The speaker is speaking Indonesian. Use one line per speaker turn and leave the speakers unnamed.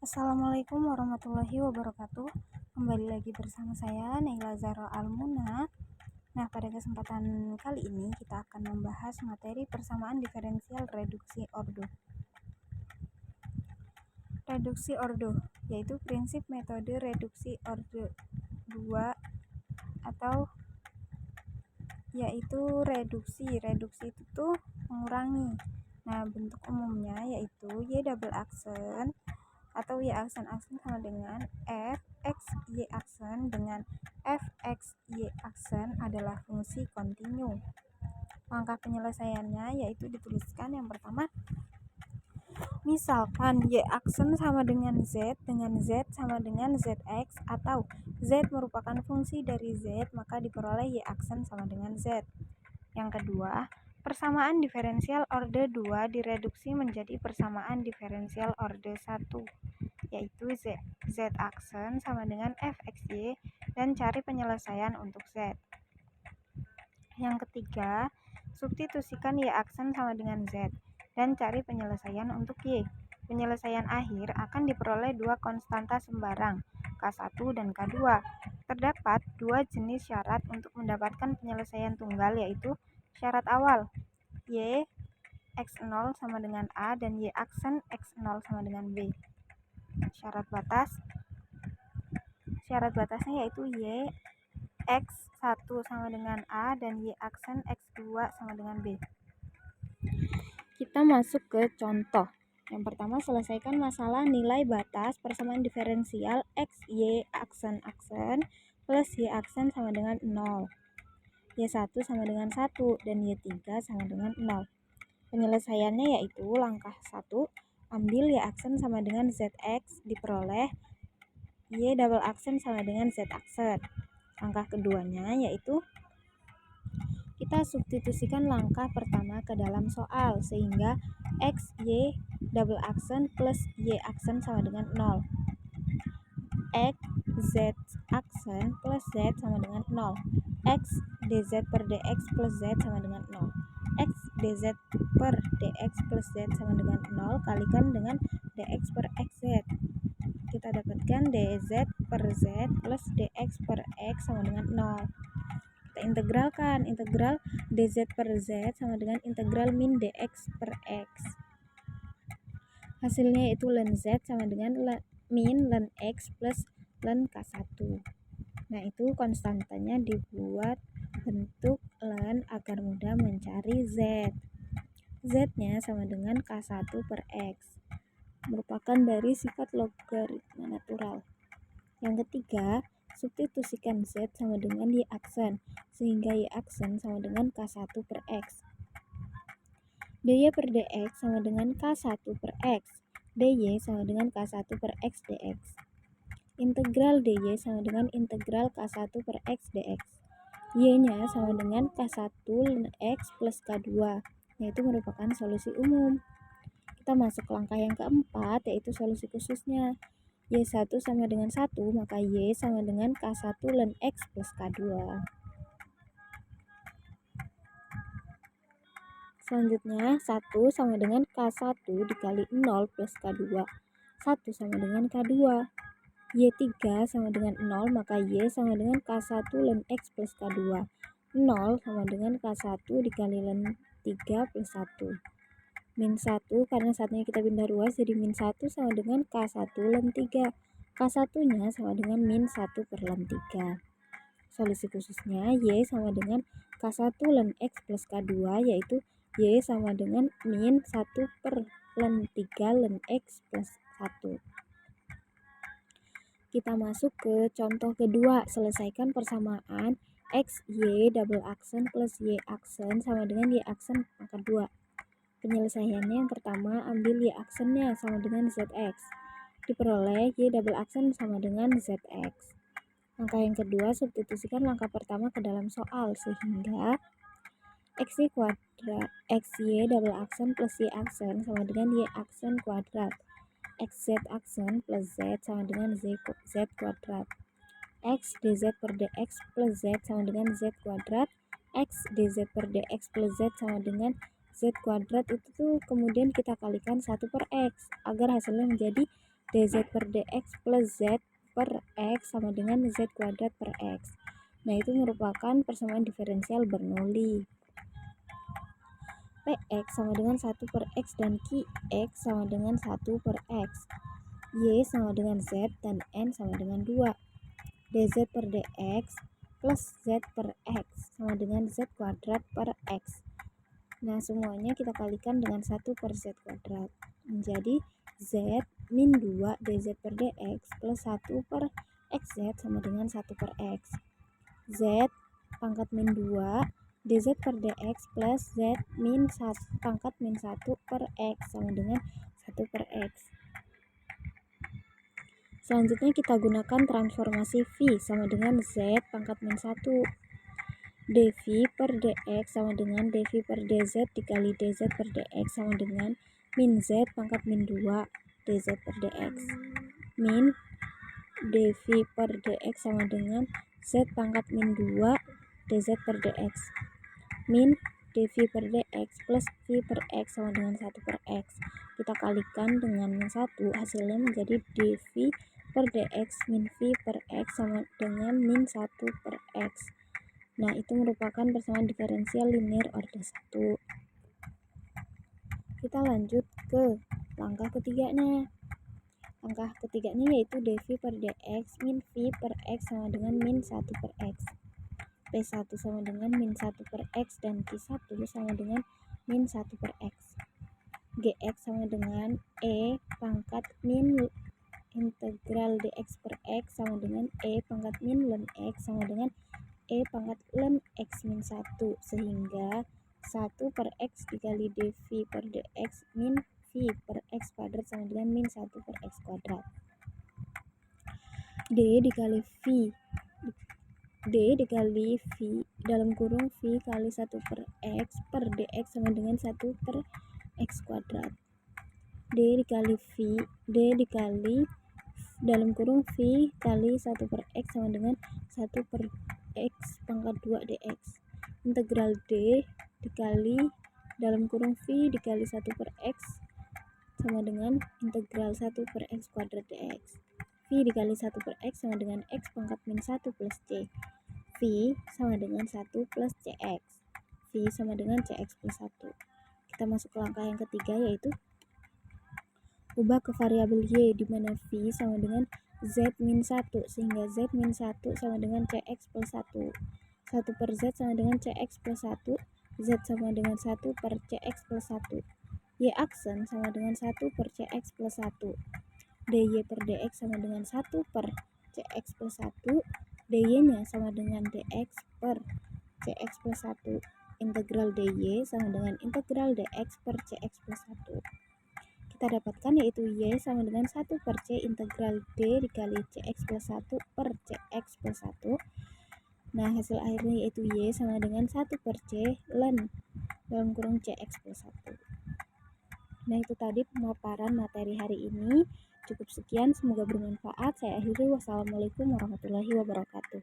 Assalamualaikum warahmatullahi wabarakatuh. Kembali lagi bersama saya Naila Zahra Almuna. Nah, pada kesempatan kali ini kita akan membahas materi persamaan diferensial reduksi ordo. Reduksi ordo yaitu prinsip metode reduksi ordo 2 atau yaitu reduksi itu tuh mengurangi. Nah, bentuk umumnya yaitu Y double aksen atau Y aksen sama dengan f x y aksen dengan f x y aksen adalah fungsi kontinu. Langkah penyelesaiannya yaitu dituliskan yang pertama, misalkan Y aksen sama dengan Z sama dengan ZX atau Z merupakan fungsi dari Z, maka diperoleh Y aksen sama dengan Z. Yang kedua, persamaan diferensial orde 2 direduksi menjadi persamaan diferensial orde 1, yaitu Z aksen sama dengan fxy dan cari penyelesaian untuk Z. Yang ketiga, substitusikan Y aksen sama dengan Z dan cari penyelesaian untuk Y. Penyelesaian akhir akan diperoleh dua konstanta sembarang, K1 dan K2. Terdapat dua jenis syarat untuk mendapatkan penyelesaian tunggal, yaitu syarat awal Y x0 sama dengan A dan Y aksen x0 sama dengan B. Syarat batasnya yaitu Y x1 sama dengan A dan Y aksen x2 sama dengan B. Kita masuk ke contoh. Yang pertama, selesaikan masalah nilai batas persamaan diferensial x y aksen plus y aksen sama dengan 0. Y1 sama dengan 1 dan Y3 sama dengan 0. Penyelesaiannya yaitu langkah 1, ambil Y aksen sama dengan ZX, diperoleh Y double aksen sama dengan Z aksen. Langkah keduanya yaitu kita substitusikan langkah pertama ke dalam soal, sehingga X, Y double aksen plus Y aksen sama dengan 0. X, Z aksen plus Z sama dengan 0. X dz per dx plus Z sama dengan 0. X dz per dx plus Z sama dengan 0 kalikan dengan dx per xz. Kita dapatkan dz per Z plus dx per x sama dengan 0. Kita integralkan, integral dz per Z sama dengan integral min dx per x. Hasilnya itu ln Z sama dengan min ln x plus ln K1. Nah, itu konstantanya dibuat bentuk ln agar mudah mencari Z. Z-nya sama dengan K1 per X, merupakan dari sifat logaritma natural. Yang ketiga, substitusikan Z sama dengan Y aksen, sehingga Y aksen sama dengan K1 per X. dy per dx sama dengan K1 per X, dy sama dengan K1 per X dx. Integral dy sama dengan integral K1 per X dx. Y-nya sama dengan K1 ln X plus K2, yaitu merupakan solusi umum. Kita masuk ke langkah yang keempat, yaitu solusi khususnya. Y1 sama dengan 1, maka Y sama dengan K1 ln X plus K2. Selanjutnya, 1 sama dengan K1 dikali 0 plus K2. 1 sama dengan K2. Y3 sama dengan 0, maka Y sama dengan K1 ln X plus K2. 0 sama dengan K1 dikali ln 3 plus 1. Min 1, karena saatnya kita pindah ruas, jadi min 1 sama dengan K1 ln 3. K1-nya sama dengan min 1 per ln 3. Solusi khususnya Y sama dengan K1 ln X plus K2, yaitu Y sama dengan min 1 per ln 3 ln X plus 1. Kita masuk ke contoh kedua, selesaikan persamaan X, Y double aksen plus Y aksen sama dengan Y aksen pangkat 2. Penyelesaiannya yang pertama, ambil Y aksennya sama dengan ZX, diperoleh Y double aksen sama dengan ZX. Langkah yang kedua, substitusikan langkah pertama ke dalam soal, sehingga XY kuadrat, XY double aksen plus Y aksen sama dengan Y aksen kuadrat. XZ aksen plus Z sama dengan Z kuadrat. X dz per dx plus Z sama dengan Z kuadrat. X dz per dx plus Z sama dengan Z kuadrat, itu tuh kemudian kita kalikan 1 per X agar hasilnya menjadi dz per dx plus z per x sama dengan z kuadrat per x. Nah, itu merupakan persamaan diferensial Bernoulli. Px sama dengan 1 per x dan qx sama dengan 1 per x. Y sama dengan z dan n sama dengan 2. dz per dx plus z per x sama dengan z kuadrat per x. Nah, semuanya kita kalikan dengan 1 per z kuadrat. Menjadi z min 2 dz per dx plus 1 per xz sama dengan 1 per x. Z pangkat min 2 dz per dx plus z min 1 pangkat min 1 per x sama dengan 1 per x. Selanjutnya kita gunakan transformasi V sama dengan Z pangkat min 1. dV per dx sama dengan dV per dz dikali dz per dx sama dengan min Z pangkat min 2 dz per dx. Min dV per dx sama dengan Z pangkat min 2 dz per dx. Min dV per dx plus V per x sama dengan 1 per x. Kita kalikan dengan 1, hasilnya menjadi dV per dx min V per x sama dengan min 1 per x. Nah, itu merupakan persamaan diferensial linear order 1. Kita lanjut ke langkah ketiganya. Langkah ketiganya yaitu dV per dx min V per x sama dengan min 1 per x. P1 sama dengan min 1 per x dan Q1 sama dengan min 1 per x. Gx sama dengan E pangkat min integral dx per x sama dengan E pangkat min ln x sama dengan E pangkat ln x min 1, sehingga 1 per x dikali dv per dx min v per x kuadrat sama dengan min 1 per x kuadrat. D dikali V dalam kurung V kali 1 per x per dx sama dengan 1 per x kuadrat. D dikali dalam kurung V kali 1 per x sama dengan 1 per x pangkat 2 dx. Integral D dikali dalam kurung V dikali 1 per x sama dengan integral 1 per x kuadrat dx. V dikali 1 per x sama dengan x pangkat min 1 plus c. V sama dengan 1 plus cx. V sama dengan cx plus 1. Kita masuk ke langkah yang ketiga, yaitu ubah ke variabel y, di mana V sama dengan z min 1, sehingga z min 1 sama dengan cx plus 1. 1 per z sama dengan cx plus 1, z sama dengan 1 per cx plus 1. Y aksen sama dengan 1 per cx plus 1. dy per dx sama dengan 1 per cx plus 1. dy-nya sama dengan dx per cx plus 1. Integral dy sama dengan integral dx per cx plus 1. Kita dapatkan yaitu y sama dengan 1 per c integral d dikali cx plus 1 per cx plus 1. Nah, hasil akhirnya yaitu y sama dengan 1 per c ln dalam kurung cx plus 1. Nah, itu tadi pemaparan materi hari ini. Cukup sekian, semoga bermanfaat. Saya akhiri, wassalamualaikum warahmatullahi wabarakatuh.